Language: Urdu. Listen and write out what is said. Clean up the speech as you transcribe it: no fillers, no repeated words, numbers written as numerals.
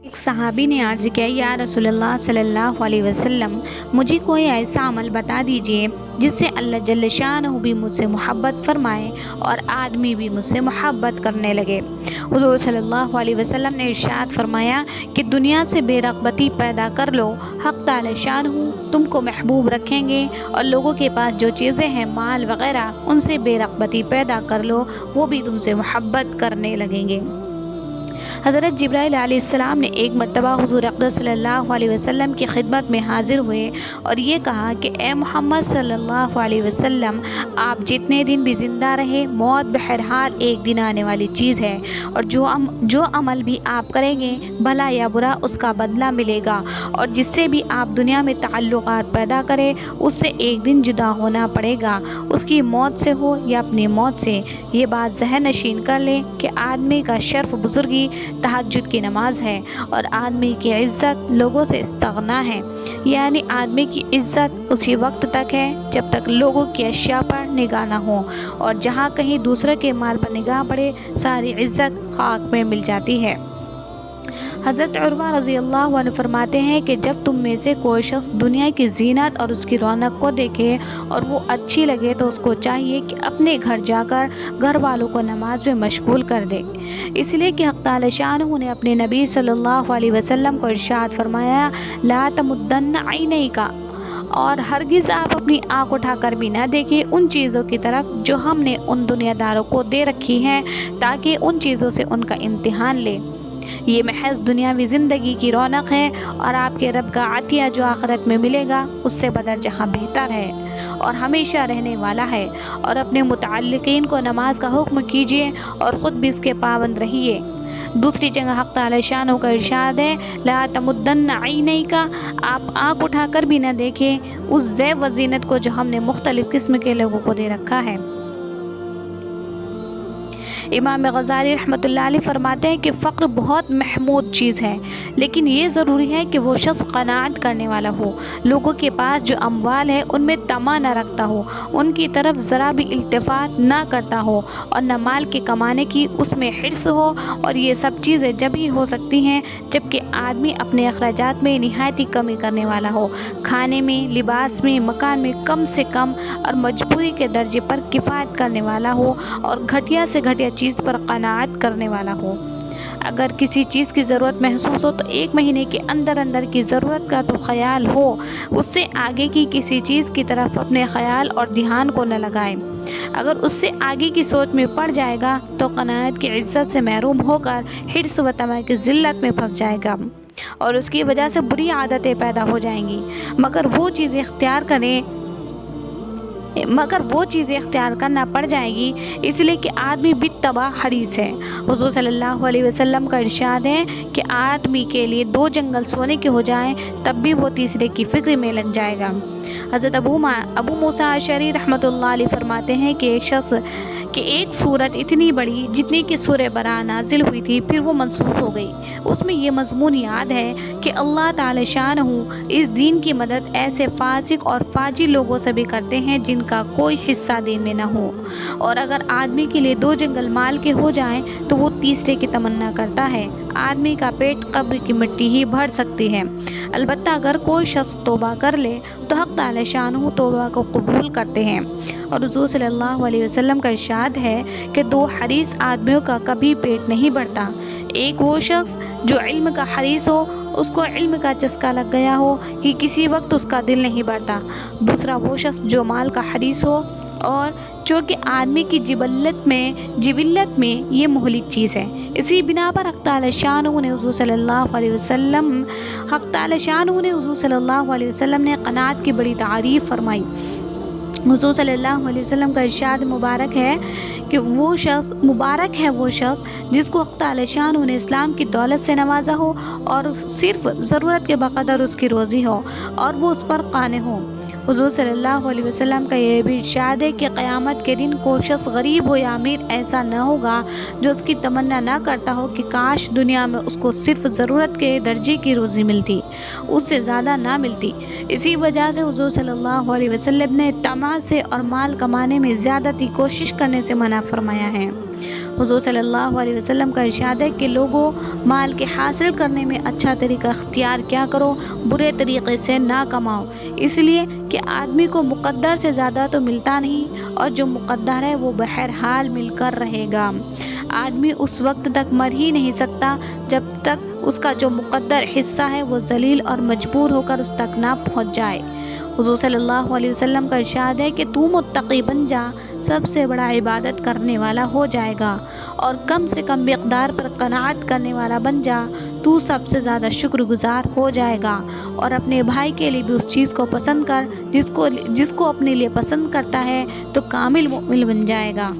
ایک صحابی نے عرض کیا، یا رسول اللہ صلی اللہ علیہ وسلم، مجھے کوئی ایسا عمل بتا دیجئے جس سے اللہ جل شانہ بھی مجھ سے محبت فرمائے اور آدمی بھی مجھ سے محبت کرنے لگے۔ حضور صلی اللہ علیہ وسلم نے ارشاد فرمایا کہ دنیا سے بے رغبتی پیدا کر لو، حق تعالی شانہ تم کو محبوب رکھیں گے، اور لوگوں کے پاس جو چیزیں ہیں مال وغیرہ ان سے بے رغبتی پیدا کر لو، وہ بھی تم سے محبت کرنے لگیں گے۔ حضرت جبرائیل علیہ السلام نے ایک مرتبہ حضور اقدس صلی اللہ علیہ وسلم کی خدمت میں حاضر ہوئے اور یہ کہا کہ اے محمد صلی اللہ علیہ وسلم، آپ جتنے دن بھی زندہ رہے، موت بہرحال ایک دن آنے والی چیز ہے، اور جو عمل بھی آپ کریں گے بھلا یا برا اس کا بدلہ ملے گا، اور جس سے بھی آپ دنیا میں تعلقات پیدا کریں اس سے ایک دن جدا ہونا پڑے گا، اس کی موت سے ہو یا اپنی موت سے۔ یہ بات ذہن نشین کر لیں کہ آدمی کا شرف بزرگی تہجد کی نماز ہے، اور آدمی کی عزت لوگوں سے استغنا ہے، یعنی آدمی کی عزت اسی وقت تک ہے جب تک لوگوں کی اشیاء پر نگاہ نہ ہو، اور جہاں کہیں دوسرے کے مال پر نگاہ پڑے ساری عزت خاک میں مل جاتی ہے۔ حضرت عروہ رضی اللہ عنہ فرماتے ہیں کہ جب تم میں سے کوئی شخص دنیا کی زینت اور اس کی رونق کو دیکھے اور وہ اچھی لگے تو اس کو چاہیے کہ اپنے گھر جا کر گھر والوں کو نماز میں مشغول کر دے، اس لیے کہ حق تعالی شانہ نے اپنے نبی صلی اللہ علیہ وسلم کو ارشاد فرمایا، لا تمدن عینیک، اور ہرگز آپ اپنی آنکھ اٹھا کر بھی نہ دیکھیں ان چیزوں کی طرف جو ہم نے ان دنیا داروں کو دے رکھی ہیں، تاکہ ان چیزوں سے ان کا امتحان لے۔ یہ محض دنیاوی زندگی کی رونق ہے، اور آپ کے رب کا عطیہ جو آخرت میں ملے گا اس سے بدر جہاں بہتر ہے اور ہمیشہ رہنے والا ہے۔ اور اپنے متعلقین کو نماز کا حکم کیجیے اور خود بھی اس کے پابند رہیے۔ دوسری جگہ حق تعالی شانہ کا ارشاد ہے، لا تمدن عینیک، آپ آنکھ اٹھا کر بھی نہ دیکھیں اس زیب و زینت کو جو ہم نے مختلف قسم کے لوگوں کو دے رکھا ہے۔ امام غزالی رحمۃ اللہ علیہ فرماتے ہیں کہ فقر بہت محمود چیز ہے، لیکن یہ ضروری ہے کہ وہ شخص قناعت کرنے والا ہو، لوگوں کے پاس جو اموال ہے ان میں طمع نہ رکھتا ہو، ان کی طرف ذرا بھی التفات نہ کرتا ہو، اور نہ مال کے کمانے کی اس میں حرص ہو۔ اور یہ سب چیزیں جب ہی ہو سکتی ہیں جبکہ آدمی اپنے اخراجات میں نہایت ہی کمی کرنے والا ہو، کھانے میں، لباس میں، مکان میں کم سے کم اور مجبوری کے درجے پر کفایت کرنے والا ہو، اور گھٹیا سے گھٹیا چیز پر قناعت کرنے والا ہو۔ اگر کسی چیز کی ضرورت محسوس ہو تو ایک مہینے کے اندر اندر کی ضرورت کا تو خیال ہو، اس سے آگے کی کسی چیز کی طرف اپنے خیال اور دھیان کو نہ لگائے۔ اگر اس سے آگے کی سوچ میں پڑ جائے گا تو قناعت کی عزت سے محروم ہو کر حرص و طمع کی ذلت میں پھنس جائے گا، اور اس کی وجہ سے بری عادتیں پیدا ہو جائیں گی۔ مگر وہ چیزیں اختیار کرنا پڑ جائے گی، اس لیے کہ آدمی بالطبع حریص ہے۔ حضور صلی اللہ علیہ وسلم کا ارشاد ہے کہ آدمی کے لیے 2 جنگل سونے کے ہو جائیں تب بھی وہ تیسرے کی فکر میں لگ جائے گا۔ حضرت ابو موسیٰ اشعری رحمۃ اللہ علیہ فرماتے ہیں کہ ایک سورت اتنی بڑی جتنی کہ سورہ براء نازل ہوئی تھی پھر وہ منسوخ ہو گئی۔ اس میں یہ مضمون یاد ہے کہ اللہ تعالی شانہ اس دین کی مدد ایسے فاسق اور فاجر لوگوں سے بھی کرتے ہیں جن کا کوئی حصہ دین میں نہ ہو، اور اگر آدمی کے لیے 2 جنگل مال کے ہو جائیں تو وہ تیسرے کی تمنا کرتا ہے۔ آدمی کا پیٹ قبر کی مٹی ہی بھر سکتی ہے، البتہ اگر کوئی شخص توبہ کر لے تو حق تعالی شانہ توبہ کو قبول کرتے ہیں۔ اور حضور صلی اللہ علیہ وسلم کا ارشاد ہے کہ 2 حریص آدمیوں کا کبھی پیٹ نہیں بھرتا، ایک وہ شخص جو علم کا حریص ہو، اس کو علم کا چسکا لگ گیا ہو کہ کسی وقت اس کا دل نہیں بھرتا، دوسرا وہ شخص جو مال کا حریص ہو، اور چونکہ آدمی کی جبلت میں یہ مہلک چیز ہے، اسی بنا پر حق تعالی شانہ نے حضور صلی اللہ علیہ وسلم نے قناعت کی بڑی تعریف فرمائی۔ حضور صلی اللہ علیہ وسلم کا ارشاد مبارک ہے کہ مبارک ہے وہ شخص جس کو حق تعالی شانہ نے اسلام کی دولت سے نوازا ہو اور صرف ضرورت کے بقدر اس کی روزی ہو اور وہ اس پر قانع ہو۔ حضور صلی اللہ علیہ وسلم کا یہ بھی ارشاد ہے کہ قیامت کے دن کوئی شخص غریب ہو یا امیر ایسا نہ ہوگا جو اس کی تمنا نہ کرتا ہو کہ کاش دنیا میں اس کو صرف ضرورت کے درجے کی روزی ملتی، اس سے زیادہ نہ ملتی۔ اسی وجہ سے حضور صلی اللہ علیہ وسلم نے طمع سے اور مال کمانے میں زیادتی کوشش کرنے سے منع فرمایا ہے۔ حضور صلی اللہ علیہ وسلم کا ارشاد ہے کہ لوگوں، مال کے حاصل کرنے میں اچھا طریقہ اختیار کیا کرو، برے طریقے سے نہ کماؤ، اس لیے کہ آدمی کو مقدر سے زیادہ تو ملتا نہیں، اور جو مقدر ہے وہ بہرحال مل کر رہے گا۔ آدمی اس وقت تک مر ہی نہیں سکتا جب تک اس کا جو مقدر حصہ ہے وہ ذلیل اور مجبور ہو کر اس تک نہ پہنچ جائے۔ حضور صلی اللہ علیہ وسلم کا ارشاد ہے کہ تو متقی بن جا، سب سے بڑا عبادت کرنے والا ہو جائے گا، اور کم سے کم مقدار پر قناعت کرنے والا بن جا، تو سب سے زیادہ شکر گزار ہو جائے گا، اور اپنے بھائی کے لیے بھی اس چیز کو پسند کر جس کو اپنے لیے پسند کرتا ہے، تو کامل مومن بن جائے گا۔